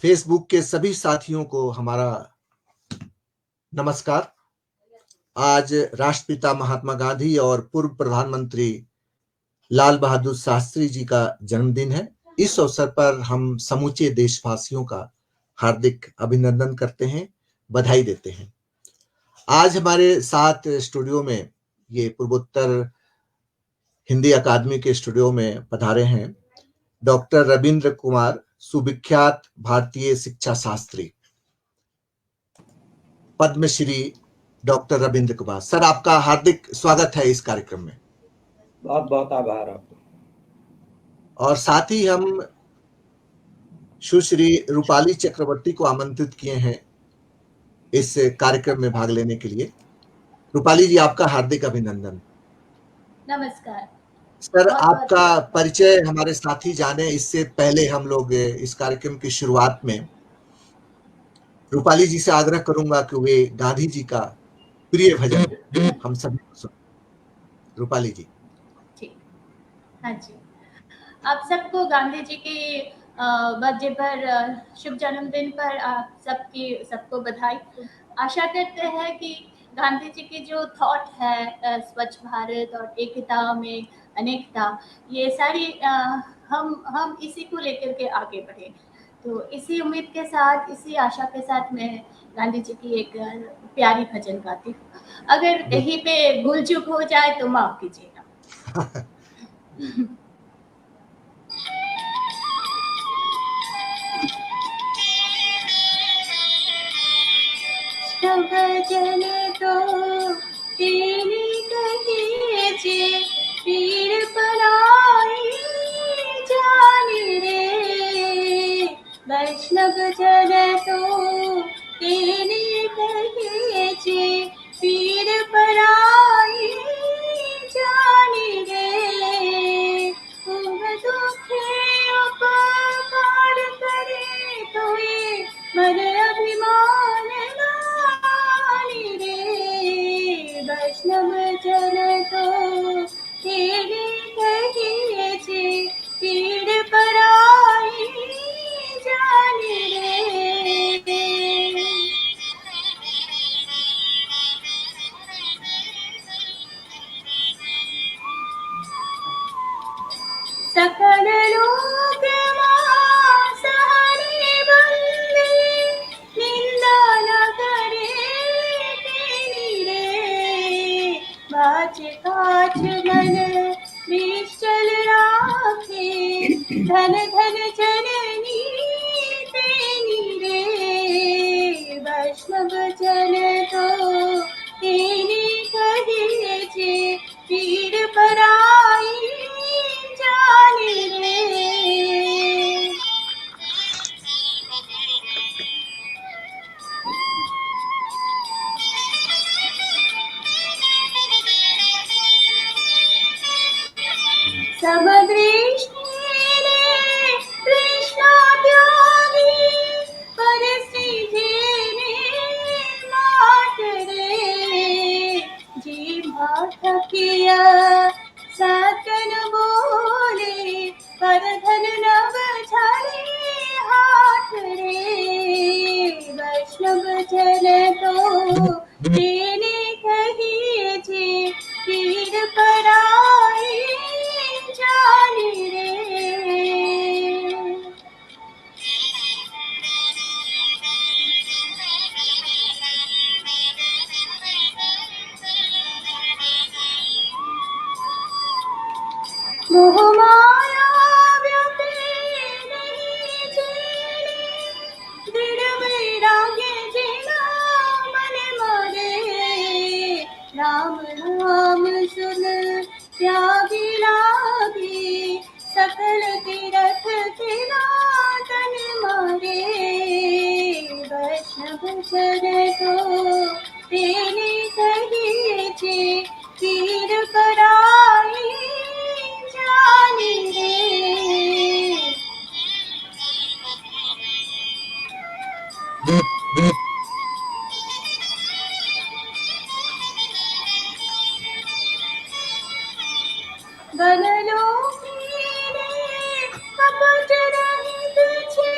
Facebook के सभी साथियों को हमारा नमस्कार। आज राष्ट्रपिता महात्मा गांधी और पूर्व प्रधानमंत्री लाल बहादुर शास्त्री जी का जन्मदिन है। इस अवसर पर हम समूचे देशवासियों का हार्दिक अभिनंदन करते हैं, बधाई देते हैं। आज हमारे साथ स्टूडियो में ये पूर्वोत्तर हिंदी अकादमी के स्टूडियो में पधारे हैं डॉक्टर रविंद्र कुमार, सुविख्यात भारतीय शिक्षा शास्त्री, पद्मश्री डॉक्टर रविंद्र कुमार। सर, आपका हार्दिक स्वागत है इस कार्यक्रम में। बहुत बहुत आभार आपको। और साथ ही हम सुश्री रूपाली चक्रवर्ती को आमंत्रित किए हैं इस कार्यक्रम में भाग लेने के लिए। रूपाली जी, आपका हार्दिक अभिनंदन। नमस्कार सर, आपका परिचय हमारे साथी जाने इससे पहले हम लोग इस कार्यक्रम की शुरुआत में रूपाली जी से आग्रह करूंगा कि वे गांधी जी का प्रिय भजन हम सभी को सुनाएं। रूपाली जी। ठीक। हाँ जी, आप सबको गांधी जी के बर्थडे पर, शुभ जन्मदिन पर आप सबको बधाई। आशा करते हैं कि गांधी जी की जो थॉट है स्वच्छ भारत और एकता में अनेकता, ये सारी हम इसी को लेकर के आगे बढ़े। तो इसी उम्मीद के साथ, इसी आशा के साथ मैं गांधी जी की एक प्यारी भजन गाती हूँ। अगर कहीं पे भूल चूक हो जाए तो माफ कीजिएगा। भजन तो तेरी कहे जे पीर पराई जानी रे। वैष्णव जन तो तेरी कहे जे पीर पराई जानी रे। तुम दुखे उपकार करे तो ये मन अभिमान वैष्णव जन तो तेरे कहे जे पीर पराई जाने रे। सकल लोक मासारे बंदे निंदा न करे तेरी रे। बाच काच मन निश्चल राखे धन धन जननी तेरी रे। वैष्णव जन तो तेरी कहे जे पीर पराई जाने रे। समदृष्टि ने कृष्णा त्यागी परिस्थिति ने मात रे। जी मात किया साकन बोले पर धन नव छाले हाथ रे। वैष्णव जन तो तेने कहिए जे पीर पराई जाने रे। मोह माया व्यापे नहीं चले दृढ़ वैराग्य जिना मन मरे। राम नाम सुन त्यागी लागे सकल तीरथ तिना तन मारे। वैष्णव जन तो तेने कहे जे पीर पराई जाने रे। बनलो कपट रहित छे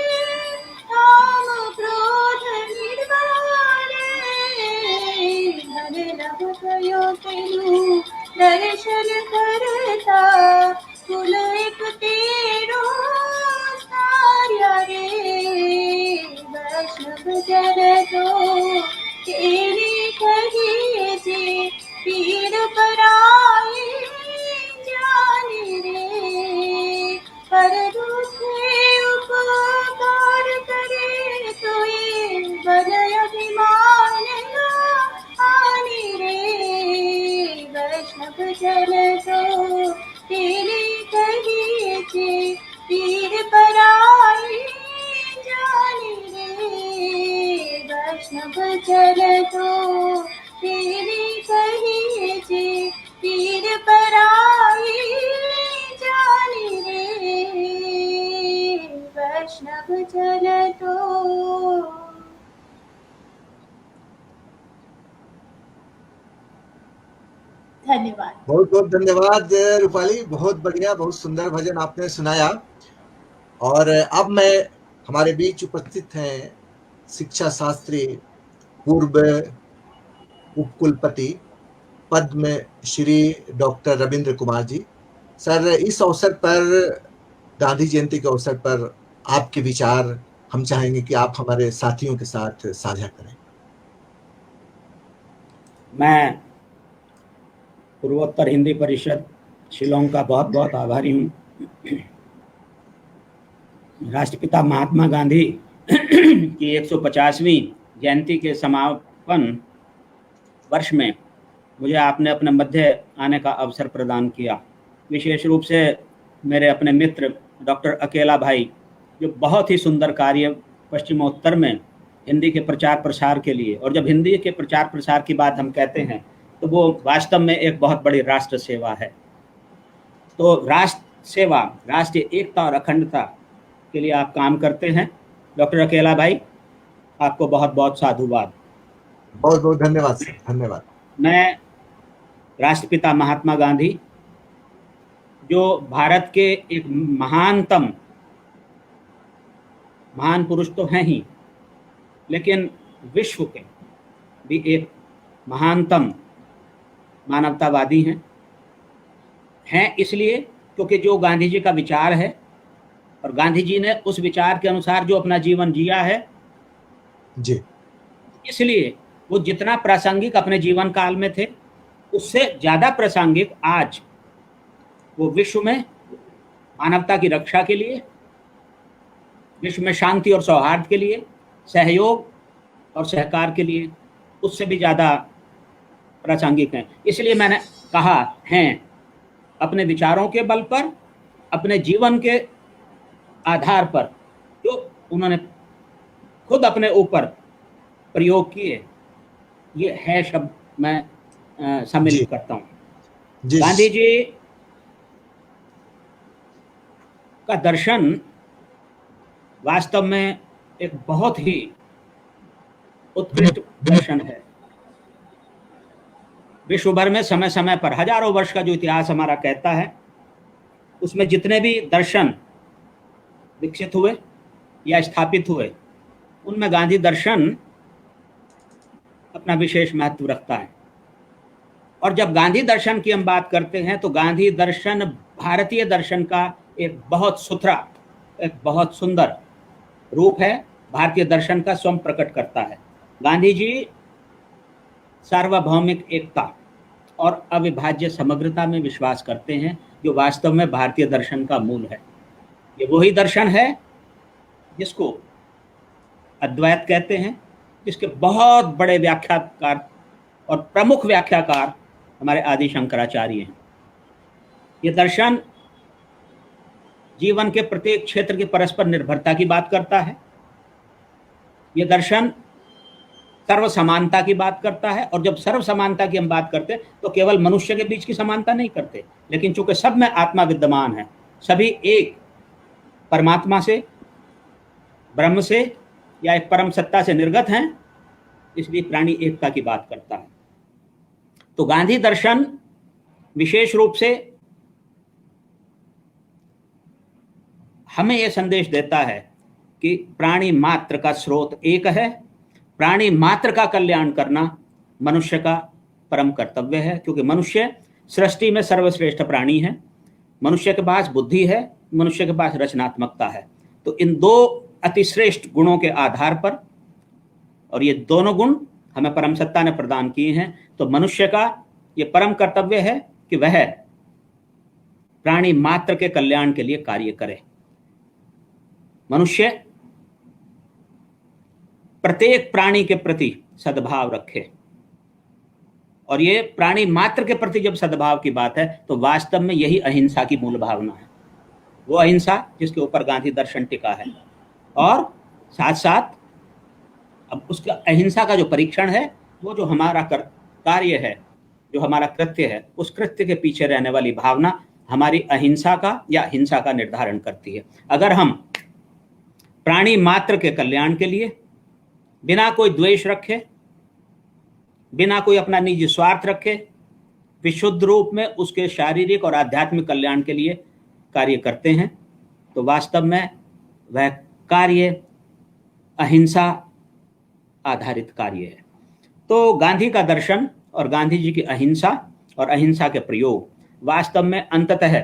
दर्शन करता कुल एक तेरो तार्या रे वैष्णव जन तो तेरी कही जे पीर पराई जाने रे पर दूसरे उपकार करे तो ये बलय अभिमान आने रे वैष्णव जन तो तेरी कही जे पीर पराई जाने रे वैष्णव जन तो तेरी कही जे पीर पराई जाने रे वैष्णव जन तो। धन्यवाद। बहुत बहुत धन्यवाद रूपाली, बहुत बढ़िया, बहुत सुंदर भजन आपने सुनाया। और अब मैं हमारे बीच उपस्थित हैं शिक्षा शास्त्री पूर्व उपकुलपति पद्म श्री डॉक्टर रविंद्र कुमार जी। सर, इस अवसर पर, गांधी जयंती के अवसर पर आपके विचार हम चाहेंगे कि आप हमारे साथियों के साथ साझा करें। मैं पूर्वोत्तर हिंदी परिषद शिलोंग का बहुत बहुत आभारी हूँ। राष्ट्रपिता महात्मा गांधी की 150वीं जयंती के समापन वर्ष में मुझे आपने अपने मध्य आने का अवसर प्रदान किया। विशेष रूप से मेरे अपने मित्र डॉक्टर अकेला भाई, जो बहुत ही सुंदर कार्य पश्चिमोत्तर में हिंदी के प्रचार प्रसार के लिए, और जब हिंदी के प्रचार प्रसार की बात हम कहते हैं तो वो वास्तव में एक बहुत बड़ी राष्ट्र सेवा है। तो राष्ट्र सेवा, राष्ट्रीय एकता और अखंडता के लिए आप काम करते हैं। डॉक्टर अकेला भाई, आपको बहुत बहुत साधुवाद। बहुत बहुत धन्यवाद सर, धन्यवाद। मैं राष्ट्रपिता महात्मा गांधी, जो भारत के एक महान पुरुष तो हैं ही, लेकिन विश्व के भी एक महानतम मानवतावादी हैं इसलिए क्योंकि जो गांधी जी का विचार है और गांधी जी ने उस विचार के अनुसार जो अपना जीवन जिया है जी, इसलिए वो जितना प्रासंगिक अपने जीवन काल में थे, उससे ज़्यादा प्रासंगिक आज वो विश्व में मानवता की रक्षा के लिए, विश्व में शांति और सौहार्द के लिए, सहयोग और सहकार के लिए उससे भी ज़्यादा प्रासंगिक हैं। इसलिए मैंने कहा हैं, अपने विचारों के बल पर, अपने जीवन के आधार पर जो उन्होंने खुद अपने ऊपर प्रयोग किए, ये है शब्द मैं सम्मिलित करता हूँ। गांधी जी का दर्शन वास्तव में एक बहुत ही उत्कृष्ट दर्शन है। विश्व भर में समय समय पर, हजारों वर्ष का जो इतिहास हमारा कहता है, उसमें जितने भी दर्शन विकसित हुए या स्थापित हुए, उनमें गांधी दर्शन अपना विशेष महत्व रखता है। और जब गांधी दर्शन की हम बात करते हैं तो गांधी दर्शन भारतीय दर्शन का एक बहुत सुथरा, एक बहुत सुंदर रूप है, भारतीय दर्शन का स्वयं प्रकट करता है। गांधी जी सार्वभौमिक एकता और अविभाज्य समग्रता में विश्वास करते हैं, जो वास्तव में भारतीय दर्शन का मूल है। ये वही दर्शन है जिसको अद्वैत कहते हैं, जिसके बहुत बड़े व्याख्याकार और प्रमुख व्याख्याकार हमारे आदि शंकराचार्य हैं। ये दर्शन जीवन के प्रत्येक क्षेत्र की परस्पर निर्भरता की बात करता है। ये दर्शन सर्व समानता की बात करता है, और जब सर्व समानता की हम बात करते हैं तो केवल मनुष्य के बीच की समानता नहीं करते, लेकिन चूंकि सब में आत्मा विद्यमान है, सभी एक परमात्मा से, ब्रह्म से या एक परम सत्ता से निर्गत हैं, इसलिए प्राणी एकता की बात करता है। तो गांधी दर्शन विशेष रूप से हमें यह संदेश देता है कि प्राणी मात्र का स्रोत एक है, प्राणी मात्र का कल्याण करना मनुष्य का परम कर्तव्य है, क्योंकि मनुष्य सृष्टि में सर्वश्रेष्ठ प्राणी है। मनुष्य के पास बुद्धि है, मनुष्य के पास रचनात्मकता है। तो इन दो अतिश्रेष्ठ गुणों के आधार पर, और ये दोनों गुण हमें परम सत्ता ने प्रदान किए हैं, तो मनुष्य का ये परम कर्तव्य है कि वह प्राणी मात्र के कल्याण के लिए कार्य करे। मनुष्य प्रत्येक प्राणी के प्रति सद्भाव रखे, और ये प्राणी मात्र के प्रति जब सद्भाव की बात है तो वास्तव में यही अहिंसा की मूल भावना है। वो अहिंसा जिसके ऊपर गांधी दर्शन टिका है, और साथ साथ अब उसका अहिंसा का जो परीक्षण है, वो जो हमारा कार्य है, जो हमारा कृत्य है, उस कृत्य के पीछे रहने वाली भावना हमारी अहिंसा का या हिंसा का निर्धारण करती है। अगर हम प्राणी मात्र के कल्याण के लिए बिना कोई द्वेष रखे, बिना कोई अपना निजी स्वार्थ रखे, विशुद्ध रूप में उसके शारीरिक और आध्यात्मिक कल्याण के लिए कार्य करते हैं, तो वास्तव में वह कार्य अहिंसा आधारित कार्य है। तो गांधी का दर्शन और गांधी जी की अहिंसा और अहिंसा के प्रयोग वास्तव में अंततः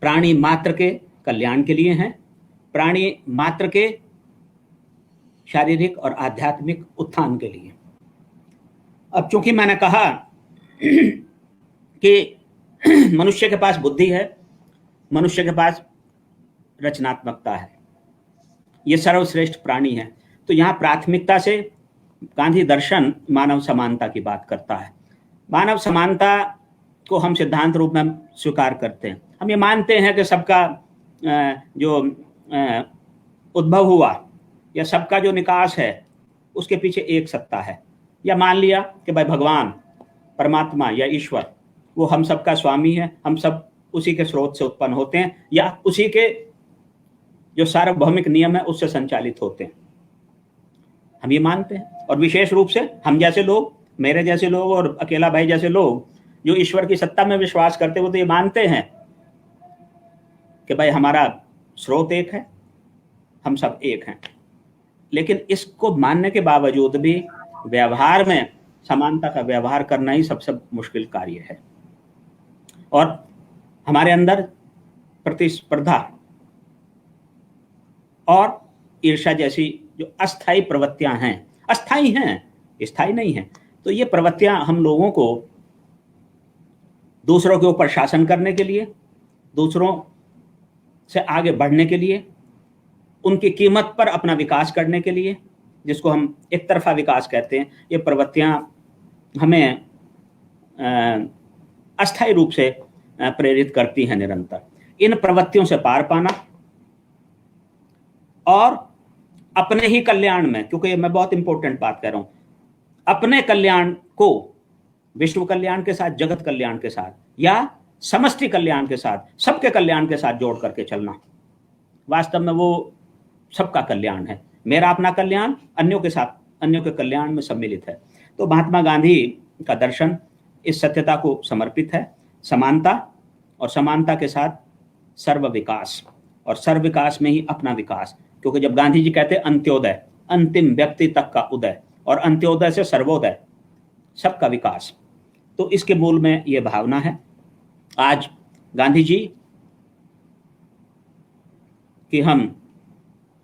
प्राणी मात्र के कल्याण के लिए हैं, प्राणी मात्र के शारीरिक और आध्यात्मिक उत्थान के लिए। अब चूंकि मैंने कहा कि मनुष्य के पास बुद्धि है, मनुष्य के पास रचनात्मकता है, ये सर्वश्रेष्ठ प्राणी है, तो यहाँ प्राथमिकता से गांधी दर्शन मानव समानता की बात करता है। मानव समानता को हम सिद्धांत रूप में स्वीकार करते हैं। हम ये मानते हैं कि सबका जो उद्भव हुआ या सबका जो निकास है उसके पीछे एक सत्ता है, या मान लिया कि भाई भगवान, परमात्मा या ईश्वर वो हम सबका स्वामी है, हम सब उसी के स्रोत से उत्पन्न होते हैं, या उसी के जो सार्वभौमिक नियम है उससे संचालित होते हैं। हम ये मानते हैं, और विशेष रूप से हम जैसे लोग, मेरे जैसे लोग और अकेला भाई जैसे लोग जो ईश्वर की सत्ता में विश्वास करते हैं, वो तो ये मानते हैं कि भाई हमारा स्रोत एक है, हम सब एक हैं। लेकिन इसको मानने के बावजूद भी व्यवहार में समानता का व्यवहार करना ही सबसे मुश्किल कार्य है, और हमारे अंदर प्रतिस्पर्धा और ईर्ष्या जैसी जो अस्थायी प्रवृत्तियां हैं, अस्थायी हैं, स्थायी नहीं हैं, तो ये प्रवृत्तियां हम लोगों को दूसरों के ऊपर शासन करने के लिए, दूसरों से आगे बढ़ने के लिए, उनकी कीमत पर अपना विकास करने के लिए, जिसको हम एक तरफा विकास कहते हैं, ये प्रवृत्तियां हमें अस्थायी रूप से प्रेरित करती हैं निरंतर। इन प्रवृत्तियों से पार पाना और अपने ही कल्याण में, क्योंकि मैं बहुत इंपॉर्टेंट बात कह रहा हूं, अपने कल्याण को विश्व कल्याण के साथ, जगत कल्याण के साथ, या समष्टि कल्याण के साथ, सबके कल्याण के साथ जोड़ करके चलना, वास्तव में वो सबका कल्याण है। मेरा अपना कल्याण अन्यों के साथ, अन्यों के कल्याण में सम्मिलित है। तो महात्मा गांधी का दर्शन इस सत्यता को समर्पित है, समानता, और समानता के साथ सर्व विकास, और सर्व विकास में ही अपना विकास, क्योंकि जब गांधी जी कहते हैं अंत्योदय, अंतिम व्यक्ति तक का उदय, और अंत्योदय से सर्वोदय, सबका विकास, तो इसके मूल में यह भावना है। आज गांधी जी कि हम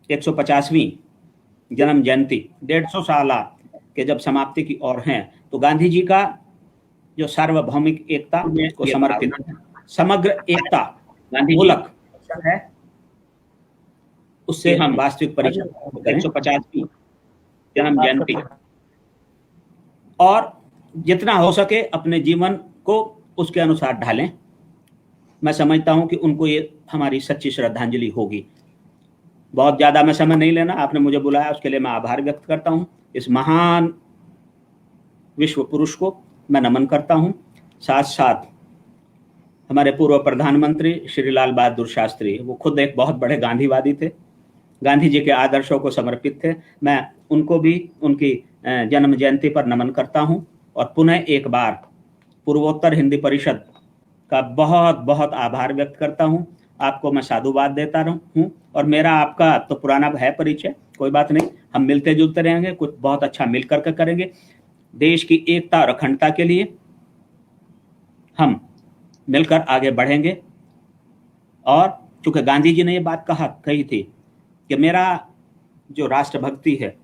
150वीं जन्म जयंती 150 साल के जब समाप्ति की ओर हैं, तो गांधी जी का जो सार्वभौमिक एकता को समर्पित समग्र एकता मूलक है, उससे हम वास्तविक परिचय 150वीं जन्म जयंती, और जितना हो सके अपने जीवन को उसके अनुसार ढालें। मैं समझता हूं कि उनको ये हमारी सच्ची श्रद्धांजलि होगी। बहुत ज़्यादा मैं समय नहीं लेना, आपने मुझे बुलाया उसके लिए मैं आभार व्यक्त करता हूं। इस महान विश्व पुरुष को मैं नमन करता हूं। साथ साथ हमारे पूर्व प्रधानमंत्री श्री लाल बहादुर शास्त्री, वो खुद एक बहुत बड़े गांधीवादी थे, गांधी जी के आदर्शों को समर्पित थे। मैं उनको भी उनकी जन्म जयंती पर नमन करता हूं, और पुनः एक बार पूर्वोत्तर हिंदी परिषद का बहुत बहुत आभार व्यक्त करता हूं। आपको मैं साधुवाद देता हूं, और मेरा आपका तो पुराना है परिचय, कोई बात नहीं, हम मिलते जुलते रहेंगे, कुछ बहुत अच्छा मिल करके करेंगे। देश की एकता और अखंडता के लिए हम मिलकर आगे बढ़ेंगे। और चूंकि गांधी जी ने ये बात कही थी कि मेरा जो राष्ट्रभक्ति है,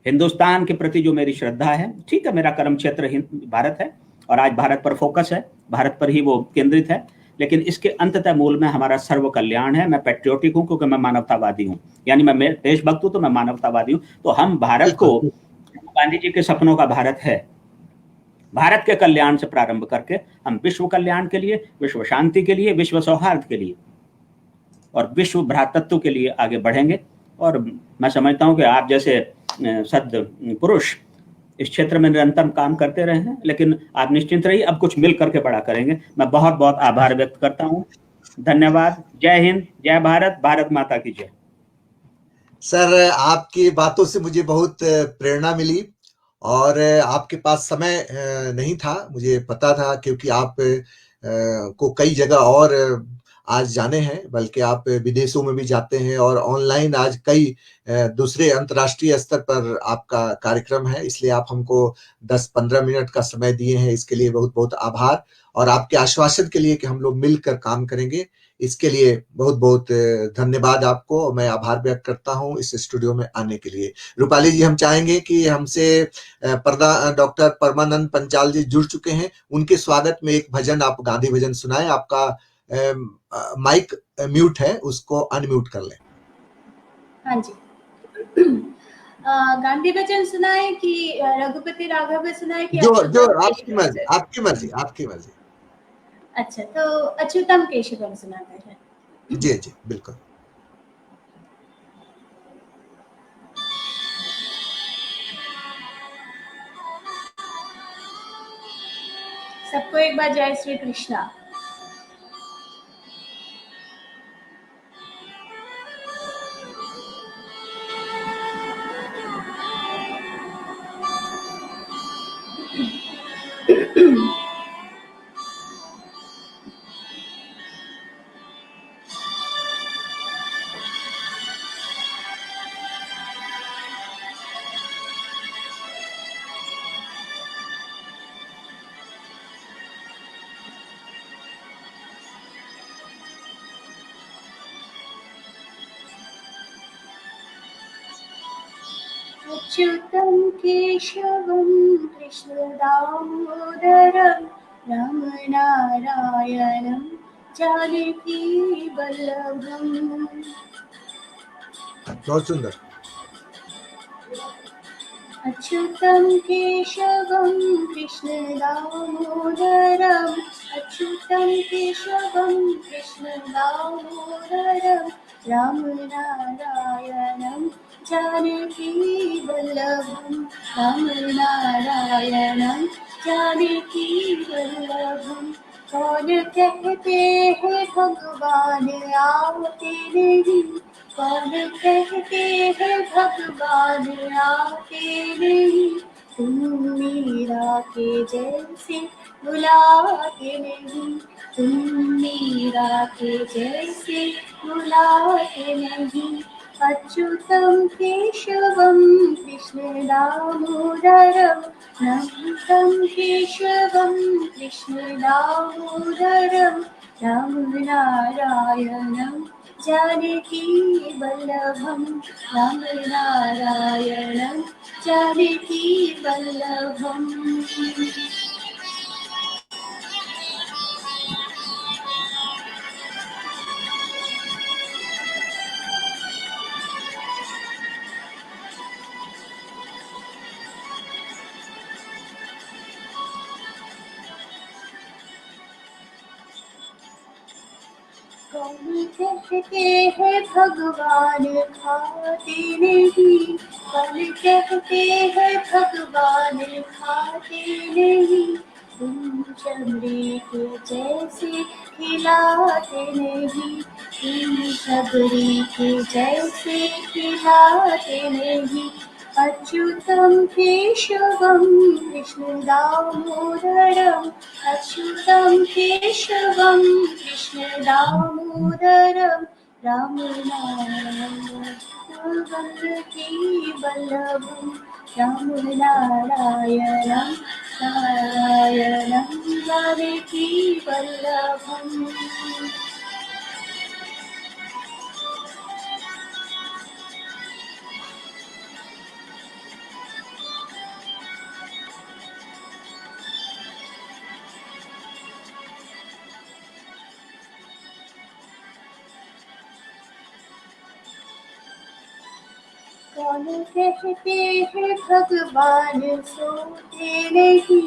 हिंदुस्तान के प्रति जो मेरी श्रद्धा है, ठीक है मेरा कर्म क्षेत्र भारत है और आज भारत पर फोकस है, भारत पर ही वो केंद्रित है, लेकिन इसके अंततः मूल में हमारा सर्व कल्याण है। मैं पैट्रियोटिक हूँ क्योंकि मैं मानवतावादी हूँ, यानी मैं देशभक्त हूँ तो मैं मानवतावादी हूँ। तो हम भारत को, गांधी जी के सपनों का भारत है, भारत के कल्याण से प्रारंभ करके हम विश्व कल्याण के लिए, विश्व शांति के लिए, विश्व सौहार्द के लिए और विश्व भ्रातृत्व के लिए आगे बढ़ेंगे। और मैं समझता हूं कि आप जैसे सद पुरुष इस क्षेत्र में निरंतर काम करते रहे हैं, लेकिन आप निश्चिंत रहिए, अब कुछ मिल करके बड़ा करेंगे। मैं बहुत बहुत आभार व्यक्त करता हूं। धन्यवाद। जय हिंद, जय भारत, भारत माता की जय। सर, आपकी बातों से मुझे बहुत प्रेरणा मिली और आपके पास समय नहीं था, मुझे पता था, क्योंकि आप को कई जगह और आज जाने हैं, बल्कि आप विदेशों में भी जाते हैं और ऑनलाइन आज कई दूसरे अंतर्राष्ट्रीय स्तर पर आपका कार्यक्रम है, इसलिए आप हमको 10-15 मिनट का समय दिए हैं, इसके लिए बहुत बहुत आभार। और आपके आश्वासन के लिए कि हम लोग मिलकर काम करेंगे, इसके लिए बहुत बहुत धन्यवाद आपको। मैं आभार व्यक्त करता हूं इस स्टूडियो में आने के लिए। रूपाली जी, हम चाहेंगे कि हमसे डॉक्टर परमानंद पंचाल जी जुड़ चुके हैं, उनके स्वागत में एक भजन आप गांधी भजन सुनाएं। आपका माइक म्यूट है, उसको अनम्यूट कर लें। हाँ जी। गांधी भजन सुनाए कि रघुपति राघव सुनाए कि जो आपकी मर्जी, आपकी मर्जी, आपकी मर्जी। अच्छा, तो अच्युतम केशवम सुनाते हैं। जी जी, बिल्कुल। सबको एक बार जय श्री कृष्णा। अच्युतं केशवं कृष्णदामोदरं रामनारायणं जानकी वल्लभम्। बहुत सुंदर। अच्युतं केशवं कृष्णदामोदरम्, अच्युतं केशवं कृष्णदामोदरं रामनारायणं जानकी वल्लभं, रामनारायणं जानकी वल्लभं। कौन कहते हैं भगवान आते नहीं, कौन कहते हैं भगवान आते नहीं, तुम मीरा के जैसे बुलाते नहीं, तुम मीरा के जैसे बुलाते नहीं। अच्युतं केशवं कृष्णदामोदरं, अच्युतं केशवं कृष्णदामोदरं रामनारायणं जानकी वल्लभं, रामनारायणं जानकी वल्लभम्। कौन कहते हैं भगवान खाते नहीं, कौन कहते हैं भगवान खाते नहीं, तुम चमड़े के जैसे खिलाते नहीं, तुम सबरी के जैसे खिलाते नहीं। अच्युतं केशवं कृष्णदामोदरं, अच्युतं केशवं कृष्णदामोदरं रामनारायणं जानकी वल्लभं, राम नारायणं नारायणं जानकी वल्लभम्। कौन कहते हैं भगवान सोते नहीं,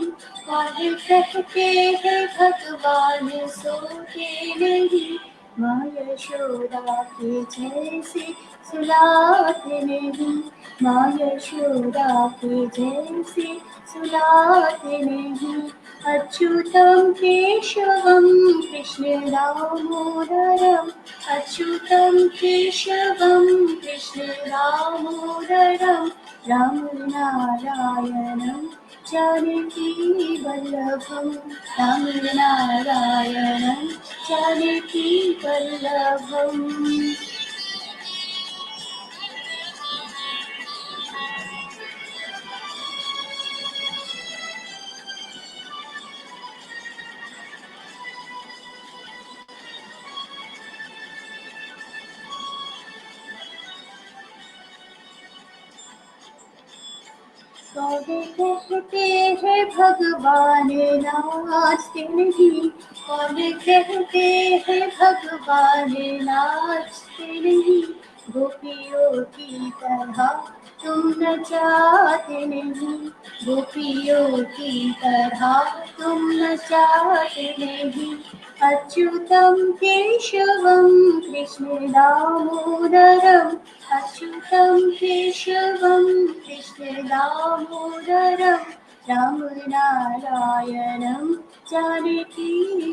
कौन कहते हैं भगवान सोते नहीं, माँ यशोदा के जैसे सुलाते नहीं, माँ यशोदा के जैसे सुलाते नहीं। अच्युतं केशवं कृष्ण दामोदरम्, अच्युतं केशवं कृष्ण दामोदरं, राम नारायणं जानकी वल्लभं, राम नारायणं जानकी वल्लभम्। कौन कहते हैं भगवान नाचते नहीं, कौन कहते हैं भगवान नाचते नहीं, गोपियों की तरह तुम नचाते नहीं, गोपियों की तरह तुम नचाते नहीं। अच्युतं केशवं कृष्ण दामोदरम्, अच्युतं केशवं कृष्ण दामोदरं, राम नारायणं जानकी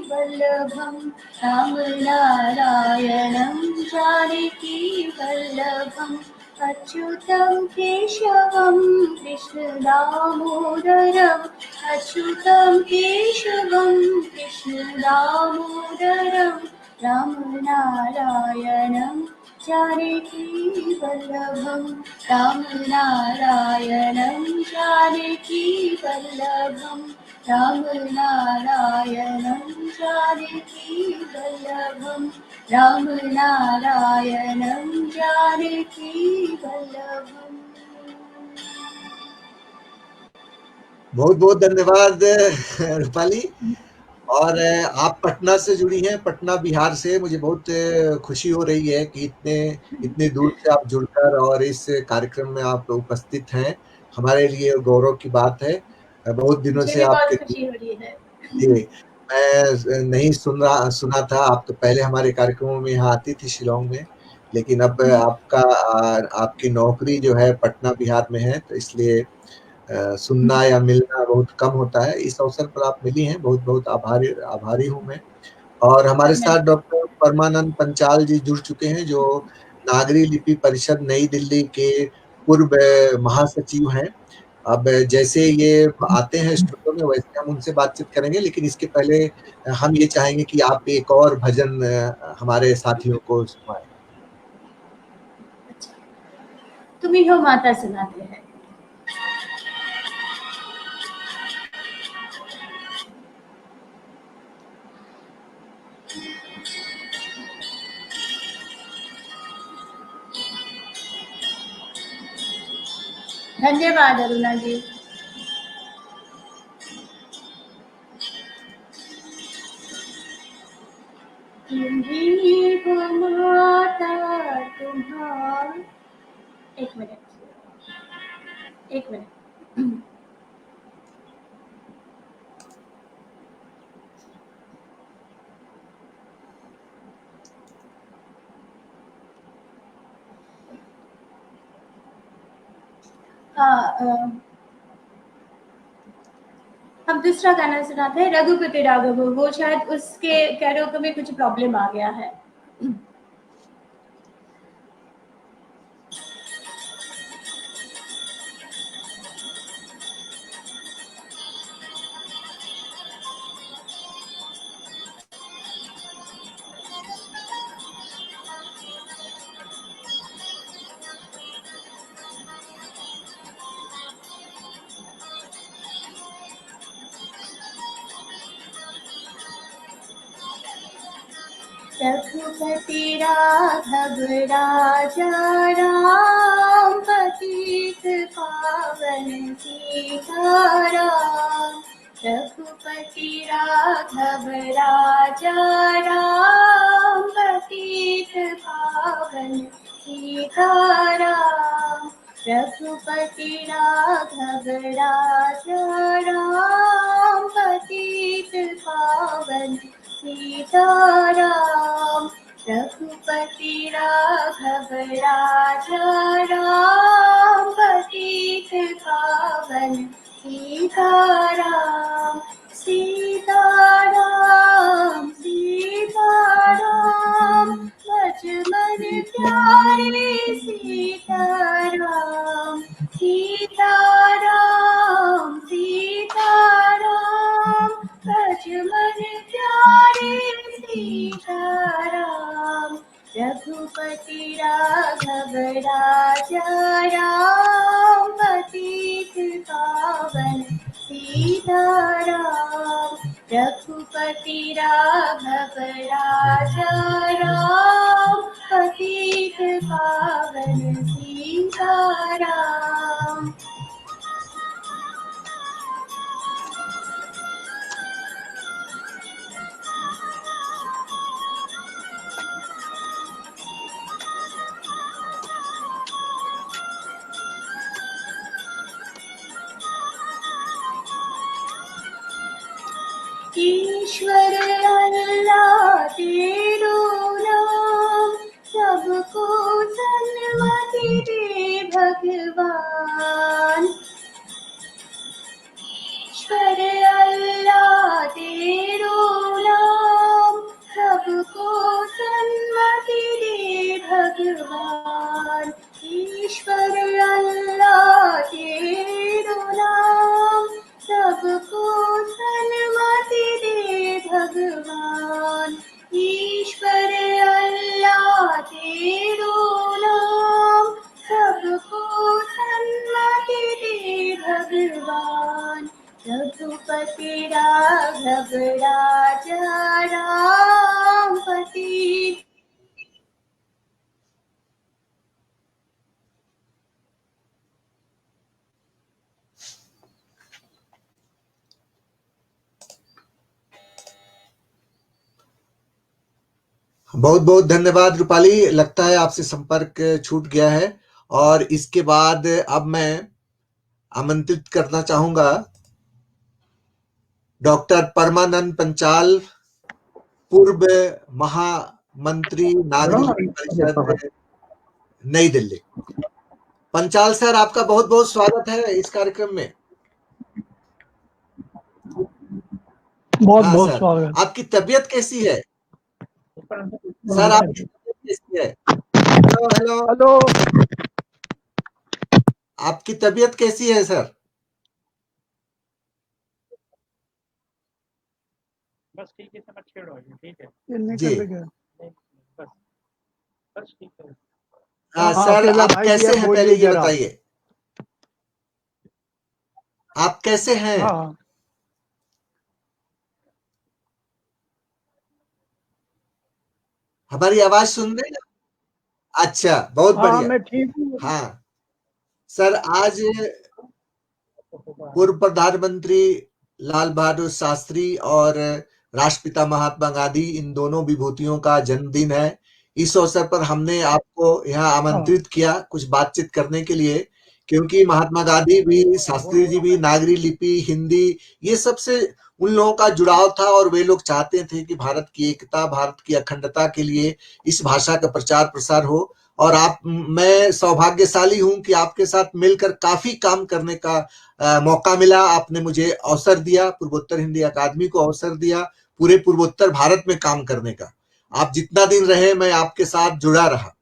वल्लभं, राम नारायणं जानकी वल्लभम्। अच्युतं केशवं कृष्ण दामोदरम्, अच्युतं केशवं कृष्ण दामोदरं, राम नारायणं जानकी वल्लभं, राम नारायणं जानकी वल्लभं, राम नारायणं जानकी वल्लभं, राम नारायणं जानकी वल्लभम्। बहुत बहुत धन्यवाद रूपाली। और आप पटना से जुड़ी हैं, पटना बिहार से। मुझे बहुत खुशी हो रही है कि इतने दूर से आप जुड़कर और इस कार्यक्रम में आप उपस्थित हैं। हमारे लिए गौरव की बात है। बहुत दिनों मुझे से भी आपके बहुत खुशी हो रही है। जी, मैं नहीं सुना था। आप तो पहले हमारे कार्यक्रमों में यहाँ आती थी शिलांग में, लेकिन अब आपकी नौकरी जो है पटना बिहार में है, तो इसलिए सुनना या मिलना बहुत कम होता है। इस अवसर पर आप मिली हैं, बहुत-बहुत आभारी हूँ मैं। और हमारे साथ डॉक्टर परमानंद पंचाल जी जुड़ चुके हैं, जो नागरी लिपि परिषद नई दिल्ली के पूर्व महासचिव हैं। अब जैसे ये आते हैं स्टूडियो में, वैसे हम उनसे बातचीत करेंगे, लेकिन इसके पहले हम ये चाहेंगे कि आप एक और भजन हमारे साथियों को सुनाएँ। तुम्ही हो माता सुनाते हैं। धन्यवाद अरुणा जी। तुम्ही हो माता तुम्हार, एक मिनट। हम दूसरा गाना सुनाते हैं, रघुपति राघव। वो शायद उसके कैरोके में कुछ प्रॉब्लम आ गया है। रघुपति राघव राजा राम, पतित पावन सीताराम। रघुपति राघव राजा राम, पतित पावन सीताराम। रघुपति राघव राजा राम, पतित पावन सीताराम। रघुपति राघव राजा राम, पतित पावन सीताराम। सीताराम सीताराम, लक्ष्मण प्यारे सीताराम। सीताराम सीताराम, लक्ष्मण प्यारे सीताराम। रघुपति राघव राजा राम, पतित पावन सीताराम। रघुपति राघव राजा राम, पतित पावन सीताराम। ईश्वर अल्लाह तेरो नाम, सबको सन्मति दे भगवान। ईश्वर अल्लाह तेरो नाम, सबको सन्मति दे भगवान। ईश्वर अल्लाह तेरो नाम, सबको सन्मति दे भगवान। ईश्वर अल्लाह तेरो नाम, सबको सन्मति दे भगवान। रघुपति राघव राजा राम, पतित बहुत बहुत धन्यवाद रूपाली। लगता है आपसे संपर्क छूट गया है। और इसके बाद अब मैं आमंत्रित करना चाहूंगा डॉक्टर परमानंद पंचाल, पूर्व महामंत्री नागरिक परिषद नई दिल्ली। पंचाल सर, आपका बहुत बहुत स्वागत है इस कार्यक्रम में। बहुत बहुत स्वागत। आपकी तबीयत कैसी है सर? आपकी तबीयत कैसी है? हेलो हेलो हेलो, आपकी तबीयत कैसी है सर? बस ठीक है, समझ छेड़ो, ठीक है जी बस ठीक है। सर, आप कैसे हैं पहले ये बताइए, आप कैसे हैं? हमारी आवाज सुन रहे हैं? अच्छा, बहुत बढ़िया। मैं ठीक हूँ। हाँ सर, आज पूर्व प्रधानमंत्री लाल बहादुर शास्त्री और राष्ट्रपिता महात्मा गांधी, इन दोनों विभूतियों का जन्मदिन है। इस अवसर पर हमने आपको यहाँ आमंत्रित किया कुछ बातचीत करने के लिए, क्योंकि महात्मा गांधी भी, शास्त्री जी भी नागरी लिपि, हिंदी, ये सबसे उन लोगों का जुड़ाव था और वे लोग चाहते थे कि भारत की एकता, भारत की अखंडता के लिए इस भाषा का प्रचार प्रसार हो। और मैं सौभाग्यशाली हूं कि आपके साथ मिलकर काफी काम करने का मौका मिला। आपने मुझे अवसर दिया, पूर्वोत्तर हिंदी अकादमी को अवसर दिया पूरे पूर्वोत्तर भारत में काम करने का। आप जितना दिन रहे मैं आपके साथ जुड़ा रहा।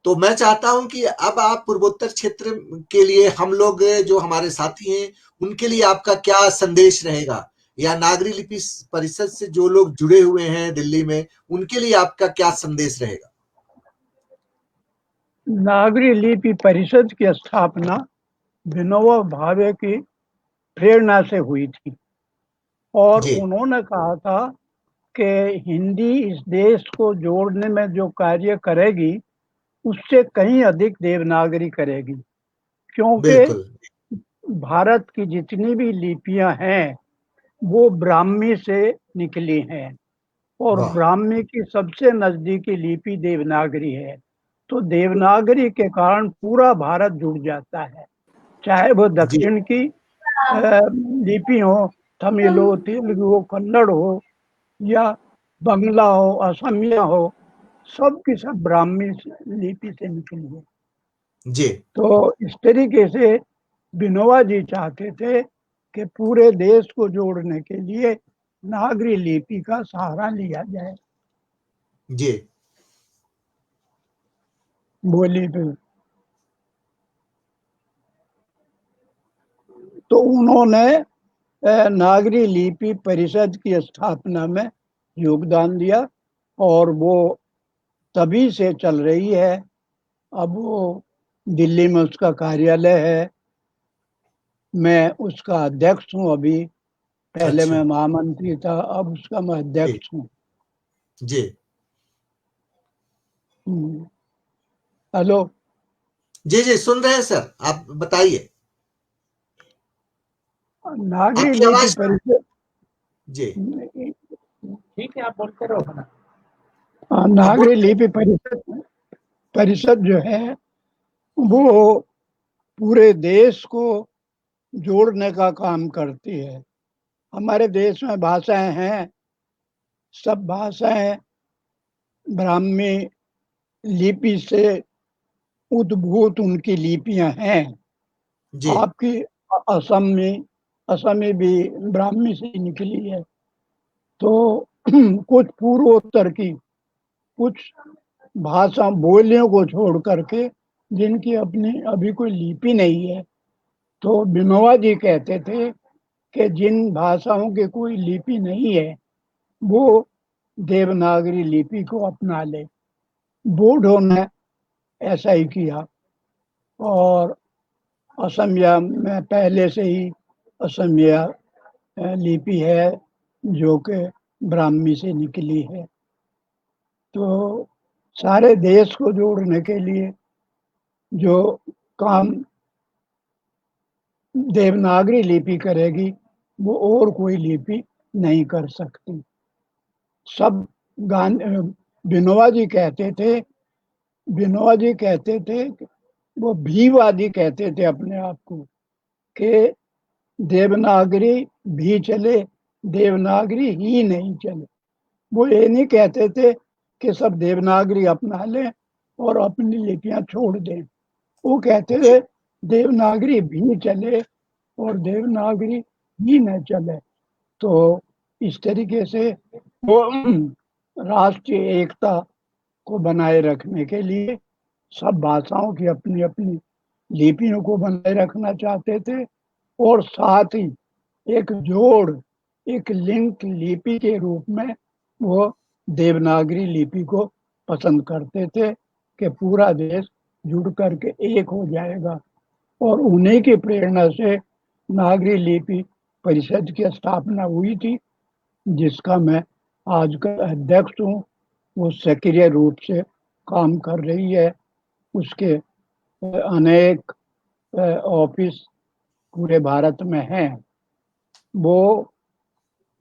तो मैं चाहता हूं कि अब आप पूर्वोत्तर क्षेत्र के लिए, हम लोग जो हमारे साथी हैं उनके लिए आपका क्या संदेश रहेगा, या नागरी लिपि परिषद से जो लोग जुड़े हुए हैं दिल्ली में, उनके लिए आपका क्या संदेश रहेगा? नागरी लिपि परिषद की स्थापना विनोबा भावे की प्रेरणा से हुई थी और उन्होंने कहा था कि हिंदी इस देश को जोड़ने में जो कार्य करेगी उससे कहीं अधिक देवनागरी करेगी, क्योंकि बिल्कुल। भारत की जितनी भी लिपियां हैं वो ब्राह्मी से निकली हैं और वाह। ब्राह्मी की सबसे नजदीकी लिपि देवनागरी है। तो देवनागरी के कारण पूरा भारत जुड़ जाता है, चाहे वो जी दक्षिण की लिपि हो, तमिल हो, तेलुगु हो, कन्नड़ हो या बंगला हो, असमिया हो, सब की सब ब्राह्मी लिपि से निकली है। जी तो इस तरीके से विनोबा जी चाहते थे कि पूरे देश को जोड़ने के लिए नागरी लिपि का सहारा लिया जाए। जी बोली पे तो उन्होंने नागरी लिपि परिषद की स्थापना में योगदान दिया और वो तभी से चल रही है। अब वो दिल्ली में उसका कार्यालय है, मैं उसका अध्यक्ष हूँ अभी, पहले अच्छा। मैं महामंत्री था, अब उसका मैं जी अध्यक्ष हूँ। जी हेलो। जी जी सुन रहे हैं सर, आप बताइए। नागरी आपकी लिपि आवाज। परिषद, जी ठीक है, आप बोलते रहो ना। आप नागरी बोल। लिपि परिषद जो है वो पूरे देश को जोड़ने का काम करती है। हमारे देश में भाषाएं हैं, सब भाषाएं ब्राह्मी लिपि से उद्भूत उनकी लिपियां हैं। जी आपकी असमी भी ब्राह्मी से ही निकली है। तो कुछ पूर्वोत्तर की कुछ भाषा बोलियों को छोड़ करके जिनकी अपनी अभी कोई लिपि नहीं है, तो विनोबा जी कहते थे कि जिन भाषाओं की कोई लिपि नहीं है वो देवनागरी लिपि को अपना ले। बूढ़ों ने ऐसा ही किया और असमिया में पहले से ही असमिया लिपि है जो कि ब्राह्मी से निकली है। तो सारे देश को जोड़ने के लिए जो काम देवनागरी लिपि करेगी वो और कोई लिपि नहीं कर सकती। सब विनोबा जी कहते थे, विनोबा जी कहते थे, वो भीवादी कहते थे अपने आप को कि देवनागरी भी चले, देवनागरी ही नहीं चले। वो ये नहीं कहते थे कि सब देवनागरी अपना लें और अपनी लिपियां छोड़ दें। वो कहते थे देवनागरी भी चले और देवनागरी ही न चले। तो इस तरीके से वो राष्ट्रीय एकता को बनाए रखने के लिए सब भाषाओं की अपनी अपनी लिपियों को बनाए रखना चाहते थे और साथ ही एक जोड़, एक लिंक लिपि के रूप में वो देवनागरी लिपि को पसंद करते थे कि पूरा देश जुड़ करके एक हो जाएगा। और उन्हीं की प्रेरणा से नागरी लिपि परिषद की स्थापना हुई थी, जिसका मैं आज का अध्यक्ष हूँ। वो सक्रिय रूप से काम कर रही है। उसके अनेक ऑफिस पूरे भारत में हैं। वो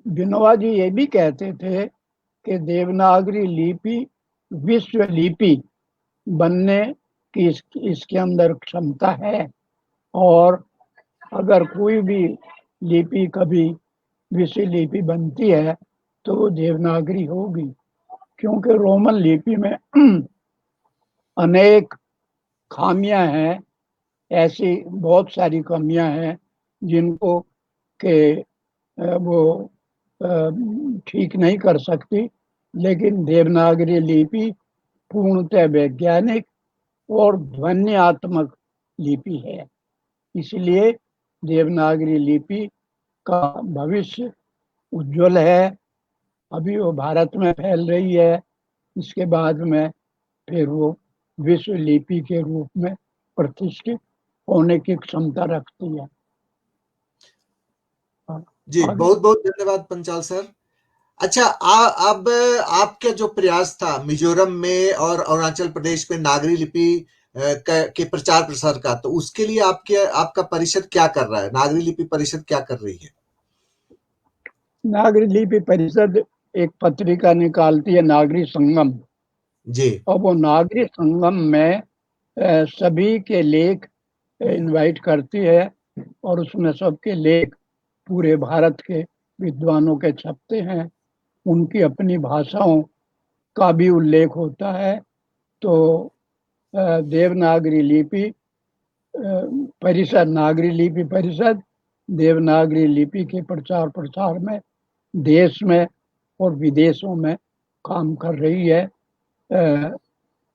विनोबा जी ये भी कहते थे कि देवनागरी लिपि विश्व लिपि बनने की इसके अंदर क्षमता है और अगर कोई भी लिपि कभी विश्व लिपि बनती है तो वो देवनागरी होगी, क्योंकि रोमन लिपि में अनेक खामियां हैं, ऐसी बहुत सारी कमियां हैं जिनको के वो ठीक नहीं कर सकती। लेकिन देवनागरी लिपि पूर्णतः वैज्ञानिक और ध्वन्यात्मक लिपि है, इसलिए देवनागरी लिपि का भविष्य उज्जवल है। अभी वो भारत में फैल रही है, इसके बाद में फिर वो विश्व लिपि के रूप में प्रतिष्ठित होने की क्षमता रखती है। जी बहुत बहुत धन्यवाद पंचाल सर। अच्छा, अब आपका जो प्रयास था मिजोरम में और अरुणाचल प्रदेश में नागरी लिपि के प्रचार प्रसार का, तो उसके लिए आपका परिषद क्या कर रहा है? नागरी लिपि परिषद क्या कर रही है? नागरी लिपि परिषद एक पत्रिका निकालती है, नागरी संगम। जी। और वो नागरी संगम में सभी के लेख इनवाइट करती है और उसमें सबके लेख पूरे भारत के विद्वानों के छपते हैं। उनकी अपनी भाषाओं का भी उल्लेख होता है। तो देवनागरी लिपि परिषद, नागरी लिपि परिषद देवनागरी लिपि के प्रचार प्रसार में देश में और विदेशों में काम कर रही है।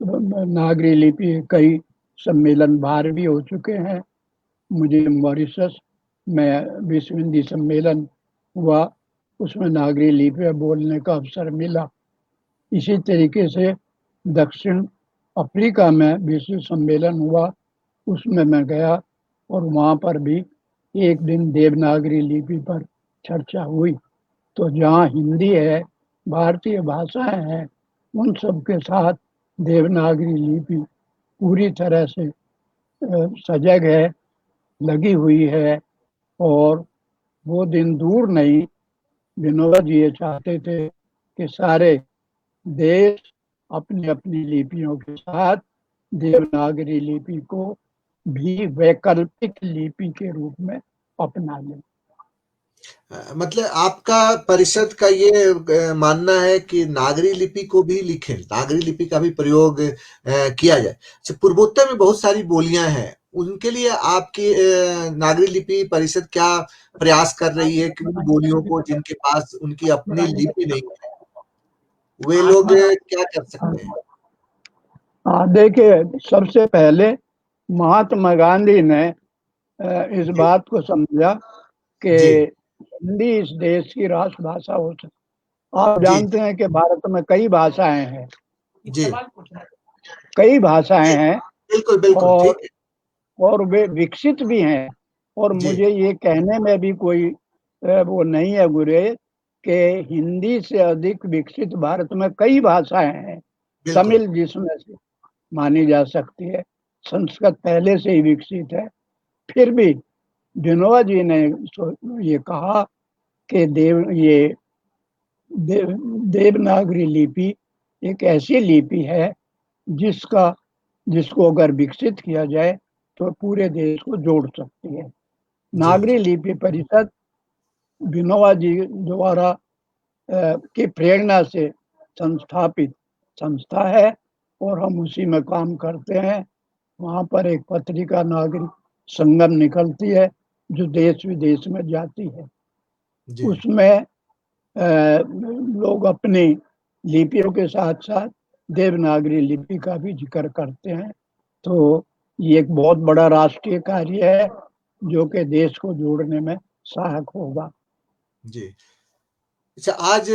नागरी लिपि कई सम्मेलन बाहर भी हो चुके हैं। मुझे मॉरिशस में विश्व हिंदी सम्मेलन हुआ, उसमें नागरी लिपि में बोलने का अवसर मिला। इसी तरीके से दक्षिण अफ्रीका में विश्व सम्मेलन हुआ, उसमें मैं गया और वहाँ पर भी एक दिन देवनागरी लिपि पर चर्चा हुई। तो जहाँ हिंदी है, भारतीय भाषाएं हैं, उन सब के साथ देवनागरी लिपि पूरी तरह से सजग है, लगी हुई है। और वो दिन दूर नहीं, विनोबा जी ये चाहते थे कि सारे देश अपनी अपनी लिपियों के साथ देवनागरी लिपि को भी वैकल्पिक लिपि के रूप में अपना लें। मतलब आपका परिषद का ये मानना है कि नागरी लिपि को भी लिखें, नागरी लिपि का भी प्रयोग किया जाए। अच्छा, पूर्वोत्तर में बहुत सारी बोलियां हैं, उनके लिए आपकी नागरी लिपि परिषद क्या प्रयास कर रही है कि उन बोलियों को जिनके पास उनकी अपनी लिपि नहीं है, वे लोग क्या कर सकते हैं? देखिए, सबसे पहले महात्मा गांधी ने इस जी, बात को समझा कि जी, हिंदी इस देश की राष्ट्रभाषा हो सकती। आप जी, जानते हैं कि भारत में कई भाषाएं हैं, जी, कई भाषाएं हैं बिल्कुल, बिल्कुल, और ठीक है। और वे विकसित भी हैं। और जी, मुझे ये कहने में भी कोई वो नहीं है गुरेज कि हिंदी से अधिक विकसित भारत में कई भाषाएं हैं। बिल्कुल। तमिल जिसमें से मानी जा सकती है, संस्कृत पहले से ही विकसित है। फिर भी विनोबा जी ने ये कहा कि देवनागरी लिपि एक ऐसी लिपि है जिसको अगर विकसित किया जाए तो पूरे देश को जोड़ सकती है। जी, नागरी लिपि परिषद विनोबा जी द्वारा की प्रेरणा से संस्थापित संस्था है और हम उसी में काम करते हैं। वहाँ पर एक पत्रिका नागरी संगम निकलती है जो देश विदेश में जाती है। जी, उसमें लोग अपनी लिपियों के साथ साथ देवनागरी लिपि का भी जिक्र करते हैं। तो ये एक बहुत बड़ा राष्ट्रीय कार्य है जो कि देश को जोड़ने में सहायक होगा। जी। अच्छा, आज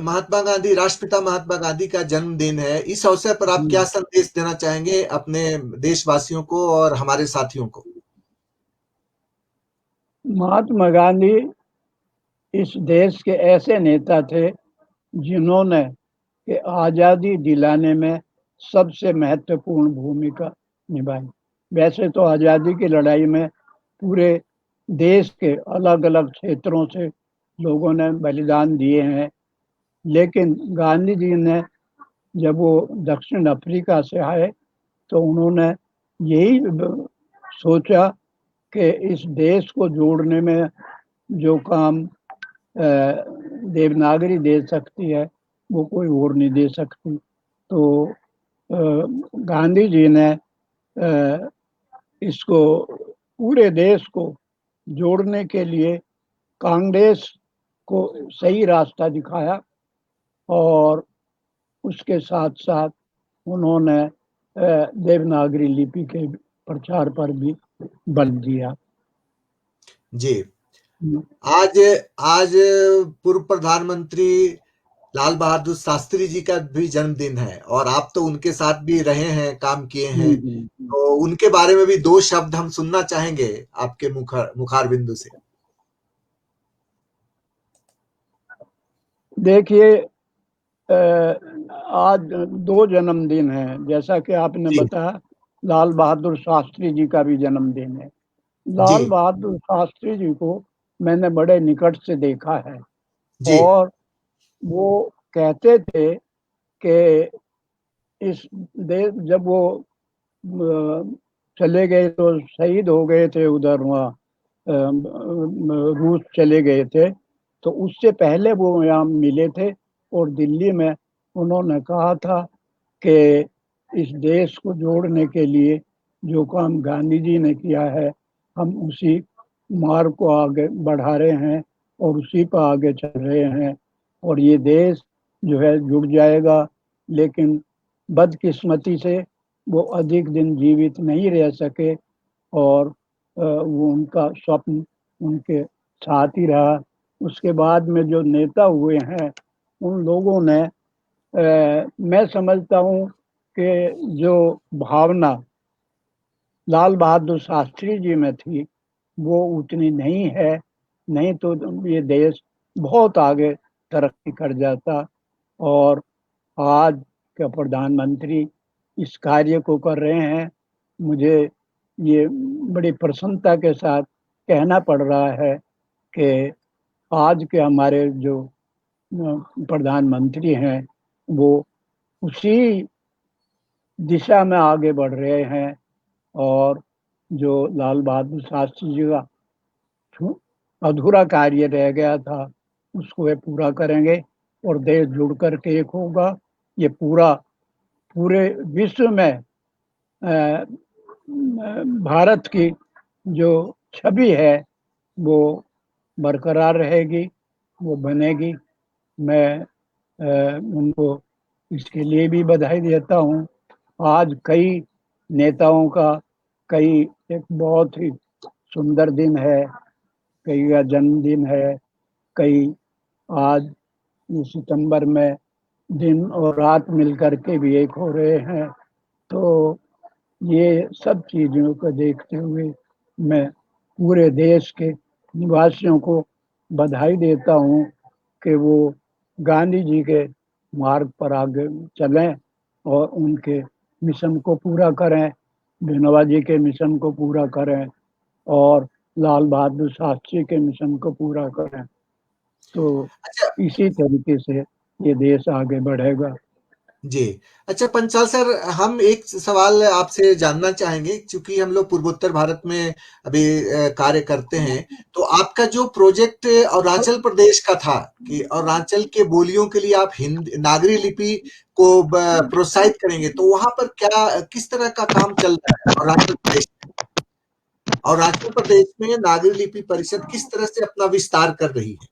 महात्मा गांधी, राष्ट्रपिता महात्मा गांधी का जन्मदिन है। इस अवसर पर आप क्या संदेश देना चाहेंगे अपने देशवासियों को और हमारे साथियों को? महात्मा गांधी इस देश के ऐसे नेता थे जिन्होंने कि आज़ादी दिलाने में सबसे महत्वपूर्ण भूमिका निभाई। वैसे तो आज़ादी की लड़ाई में पूरे देश के अलग अलग क्षेत्रों से लोगों ने बलिदान दिए हैं, लेकिन गांधी जी ने जब वो दक्षिण अफ्रीका से आए तो उन्होंने यही सोचा कि इस देश को जोड़ने में जो काम देवनागरी दे सकती है वो कोई और नहीं दे सकती। तो गांधी जी ने इसको पूरे देश को जोड़ने के लिए कांग्रेस को सही रास्ता दिखाया और उसके साथ साथ उन्होंने देवनागरी लिपि के प्रचार पर भी बल दिया। जी। आज आज पूर्व प्रधानमंत्री लाल बहादुर शास्त्री जी का भी जन्मदिन है और आप तो उनके साथ भी रहे हैं, काम किए हैं, तो उनके बारे में भी 2 शब्द हम सुनना चाहेंगे आपके मुखार बिंदु से। देखिए, आज 2 जन्मदिन हैं, जैसा कि आपने जी, बताया, लाल बहादुर शास्त्री जी का भी जन्मदिन है। जी, लाल बहादुर शास्त्री जी को मैंने बड़े निकट से देखा है जी, और वो कहते थे कि इस देश जब वो चले गए तो शहीद हो गए थे उधर वहाँ रूस चले गए थे, तो उससे पहले वो यहाँ मिले थे और दिल्ली में उन्होंने कहा था कि इस देश को जोड़ने के लिए जो काम गांधी जी ने किया है, हम उसी मार्ग को आगे बढ़ा रहे हैं और उसी पर आगे चल रहे हैं और ये देश जो है जुड़ जाएगा। लेकिन बदकिस्मती से वो अधिक दिन जीवित नहीं रह सके और वो उनका स्वप्न उनके साथ ही रहा। उसके बाद में जो नेता हुए हैं, उन लोगों ने मैं समझता हूँ कि जो भावना लाल बहादुर शास्त्री जी में थी, वो उतनी नहीं है, नहीं तो ये देश बहुत आगे तरक्की कर जाता और आज के प्रधानमंत्री इस कार्य को कर रहे हैं। मुझे ये बड़ी प्रसन्नता के साथ कहना पड़ रहा है कि आज के हमारे जो प्रधानमंत्री हैं, वो उसी दिशा में आगे बढ़ रहे हैं और जो लाल बहादुर शास्त्री जी का अधूरा कार्य रह गया था, उसको वे पूरा करेंगे और देश जुड़ कर के एक होगा। ये पूरे विश्व में भारत की जो छवि है वो बरकरार रहेगी, वो बनेगी। मैं उनको इसके लिए भी बधाई देता हूँ। आज कई नेताओं का कई एक बहुत ही सुंदर दिन है, कई का जन्मदिन है, कई आज सितंबर में दिन और रात मिलकर के भी एक हो रहे हैं। तो ये सब चीज़ों को देखते हुए मैं पूरे देश के निवासियों को बधाई देता हूँ कि वो गांधी जी के मार्ग पर आगे चलें और उनके मिशन को पूरा करें, विनोबा जी के मिशन को पूरा करें और लाल बहादुर शास्त्री के मिशन को पूरा करें। तो अच्छा, इसी तरीके से ये देश आगे बढ़ेगा। जी। अच्छा पंचाल सर, हम एक सवाल आपसे जानना चाहेंगे, चूँकि हम लोग पूर्वोत्तर भारत में अभी कार्य करते हैं, तो आपका जो प्रोजेक्ट अरुणाचल प्रदेश का था कि अरुणाचल के बोलियों के लिए आप नागरी लिपि को प्रोत्साहित करेंगे, तो वहाँ पर किस तरह का काम चल रहा है अरुणाचल प्रदेश में? अरुणाचल प्रदेश में नागरी लिपि परिषद किस तरह से अपना विस्तार कर रही है?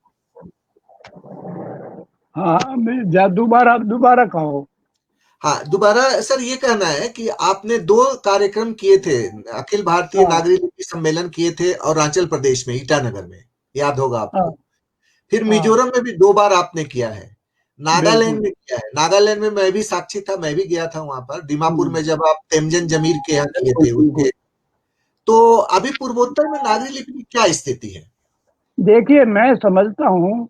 हाँ, दोबारा दोबारा कहो। हाँ, दोबारा सर ये कहना है कि आपने 2 कार्यक्रम किए थे, अखिल भारतीय हाँ, नागरिक लिपि सम्मेलन किए थे अरुणाचल प्रदेश में, ईटानगर में, याद होगा हाँ, आपको। फिर हाँ, मिजोरम में भी 2 बार आपने किया है, नागालैंड बिल्कुल। में किया है। नागालैंड में मैं भी साक्षी था, मैं भी गया था वहाँ पर, दीमापुर हुँ, में जब आप तेमजन जमीर के यहाँ किए बिल्कुल, थे बिल्कुल। उनके। तो अभी पूर्वोत्तर में नागरिक लिपि की क्या स्थिति है? देखिए, मैं समझता हूँ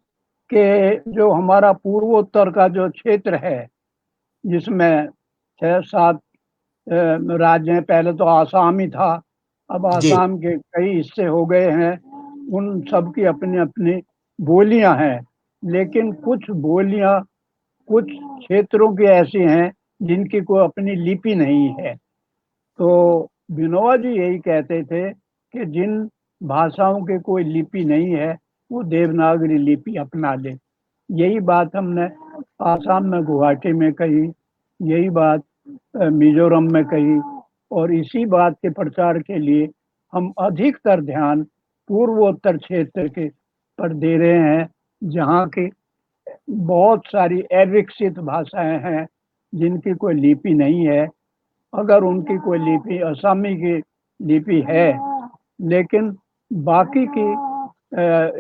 कि जो हमारा पूर्वोत्तर का जो क्षेत्र है, जिसमें 6-7 राज्य हैं, पहले तो आसाम ही था, अब जी, आसाम के कई हिस्से हो गए हैं। उन सब की अपनी-अपनी बोलियाँ हैं, लेकिन कुछ बोलियाँ कुछ क्षेत्रों की ऐसी हैं, जिनकी कोई अपनी लिपि नहीं है। तो विनोबा जी यही कहते थे कि जिन भाषाओं की कोई लिपि नहीं है, वो देवनागरी लिपि अपना ले। यही बात हमने आसाम में गुवाहाटी में कही, यही बात मिजोरम में कही और इसी बात के प्रचार के लिए हम अधिकतर ध्यान पूर्वोत्तर क्षेत्र के पर दे रहे हैं, जहाँ की बहुत सारी अविकसित भाषाएं हैं, जिनकी कोई लिपि नहीं है। अगर उनकी कोई लिपि असमी की लिपि है, लेकिन बाकी की